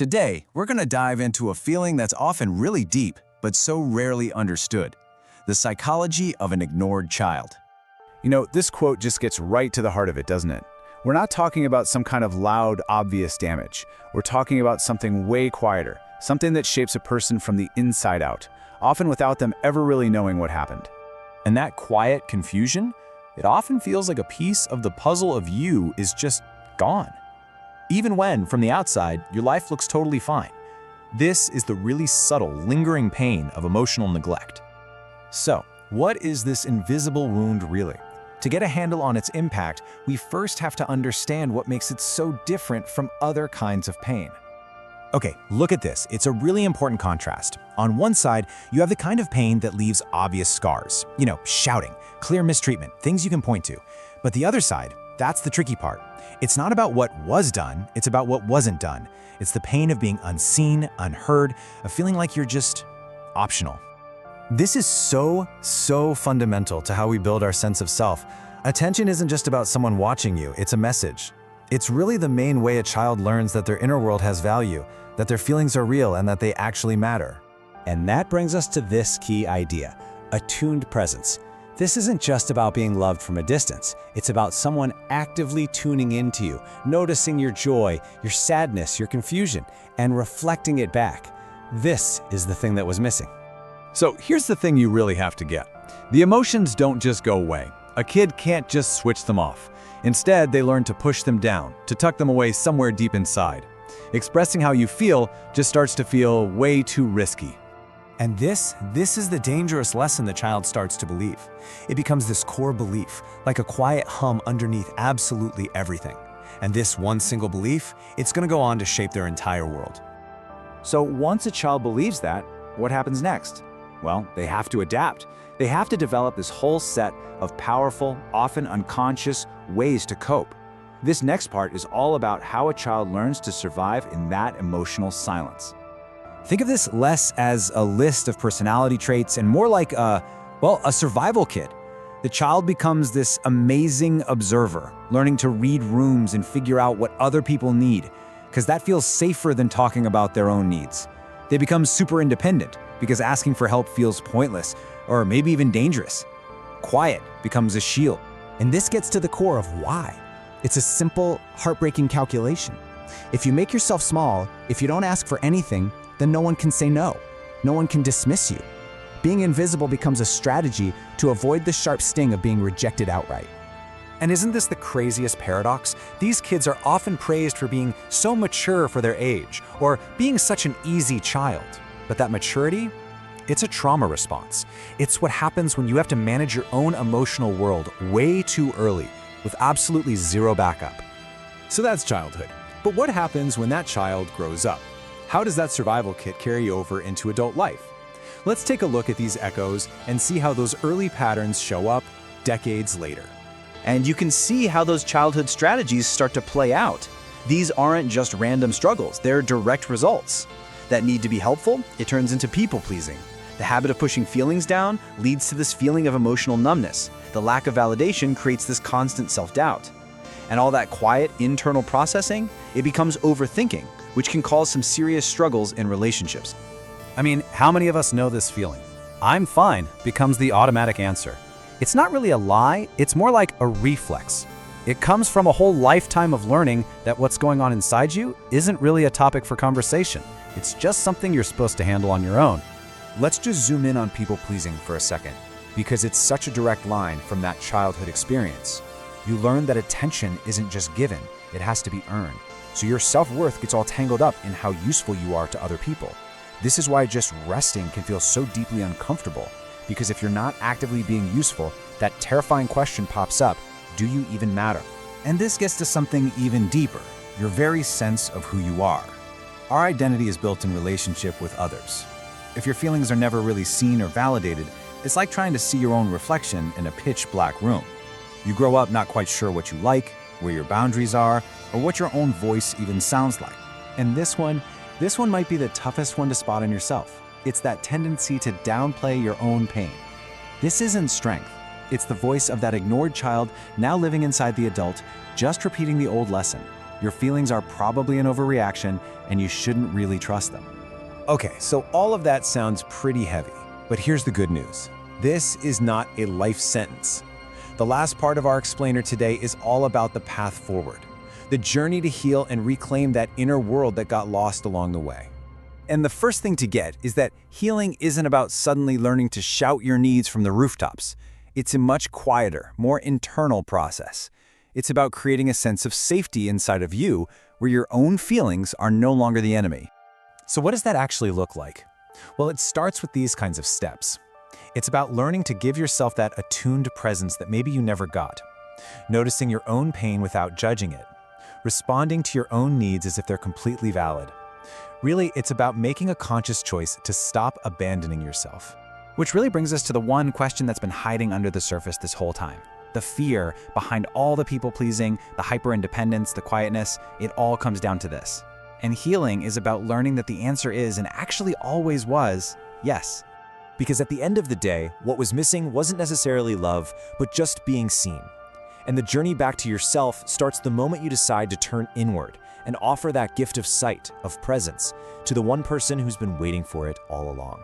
Today, we're going to dive into a feeling that's often really deep, but so rarely understood: the psychology of an ignored child. This quote just gets right to the heart of it, doesn't it? We're not talking about some kind of loud, obvious damage. We're talking about something way quieter, something that shapes a person from the inside out, often without them ever really knowing what happened. And that quiet confusion, it often feels like a piece of the puzzle of you is just gone. Even when, from the outside, your life looks totally fine. This is the really subtle, lingering pain of emotional neglect. So, what is this invisible wound really? To get a handle on its impact, we first have to understand what makes it so different from other kinds of pain. Okay, look at this. It's a really important contrast. On one side, you have the kind of pain that leaves obvious scars. Shouting, clear mistreatment, things you can point to. But the other side, that's the tricky part. It's not about what was done, it's about what wasn't done. It's the pain of being unseen, unheard, of feeling like you're just optional. This is so fundamental to how we build our sense of self. Attention isn't just about someone watching you, it's a message. It's really the main way a child learns that their inner world has value, that their feelings are real, and that they actually matter. And that brings us to this key idea: attuned presence. This isn't just about being loved from a distance. It's about someone actively tuning into you, noticing your joy, your sadness, your confusion, and reflecting it back. This is the thing that was missing. So here's the thing you really have to get. The emotions don't just go away. A kid can't just switch them off. Instead, they learn to push them down, to tuck them away somewhere deep inside. Expressing how you feel just starts to feel way too risky. And this is the dangerous lesson the child starts to believe. It becomes this core belief, like a quiet hum underneath absolutely everything. And this one single belief, it's going to go on to shape their entire world. So once a child believes that, what happens next? Well, they have to adapt. They have to develop this whole set of powerful, often unconscious ways to cope. This next part is all about how a child learns to survive in that emotional silence. Think of this less as a list of personality traits and more like a survival kit. The child becomes this amazing observer, learning to read rooms and figure out what other people need, because that feels safer than talking about their own needs. They become super independent, because asking for help feels pointless, or maybe even dangerous. Quiet becomes a shield. And this gets to the core of why. It's a simple, heartbreaking calculation. If you make yourself small, if you don't ask for anything, then no one can say no. No one can dismiss you. Being invisible becomes a strategy to avoid the sharp sting of being rejected outright. And isn't this the craziest paradox? These kids are often praised for being so mature for their age, or being such an easy child. But that maturity, it's a trauma response. It's what happens when you have to manage your own emotional world way too early, with absolutely zero backup. So that's childhood. But what happens when that child grows up? How does that survival kit carry over into adult life? Let's take a look at these echoes and see how those early patterns show up decades later. And you can see how those childhood strategies start to play out. These aren't just random struggles, they're direct results. That need to be helpful, it turns into people-pleasing. The habit of pushing feelings down leads to this feeling of emotional numbness. The lack of validation creates this constant self-doubt. And all that quiet, internal processing, it becomes overthinking, which can cause some serious struggles in relationships. I mean, how many of us know this feeling? I'm fine becomes the automatic answer. It's not really a lie, it's more like a reflex. It comes from a whole lifetime of learning that what's going on inside you isn't really a topic for conversation. It's just something you're supposed to handle on your own. Let's just zoom in on people-pleasing for a second, because it's such a direct line from that childhood experience. You learn that attention isn't just given, it has to be earned. So your self-worth gets all tangled up in how useful you are to other people. This is why just resting can feel so deeply uncomfortable, because if you're not actively being useful, that terrifying question pops up: do you even matter? And this gets to something even deeper, your very sense of who you are. Our identity is built in relationship with others. If your feelings are never really seen or validated, it's like trying to see your own reflection in a pitch-black room. You grow up not quite sure what you like, where your boundaries are, or what your own voice even sounds like. And this one might be the toughest one to spot in yourself. It's that tendency to downplay your own pain. This isn't strength. It's the voice of that ignored child now living inside the adult, just repeating the old lesson. Your feelings are probably an overreaction, and you shouldn't really trust them. Okay, so all of that sounds pretty heavy, but here's the good news. This is not a life sentence. The last part of our explainer today is all about the path forward, the journey to heal and reclaim that inner world that got lost along the way. And the first thing to get is that healing isn't about suddenly learning to shout your needs from the rooftops. It's a much quieter, more internal process. It's about creating a sense of safety inside of you where your own feelings are no longer the enemy. So what does that actually look like? Well, it starts with these kinds of steps. It's about learning to give yourself that attuned presence that maybe you never got, noticing your own pain without judging it, responding to your own needs as if they're completely valid. Really, it's about making a conscious choice to stop abandoning yourself. Which really brings us to the one question that's been hiding under the surface this whole time. The fear behind all the people-pleasing, the hyper-independence, the quietness, it all comes down to this. And healing is about learning that the answer is, and actually always was, yes. Because at the end of the day, what was missing wasn't necessarily love, but just being seen. And the journey back to yourself starts the moment you decide to turn inward and offer that gift of sight, of presence, to the one person who's been waiting for it all along.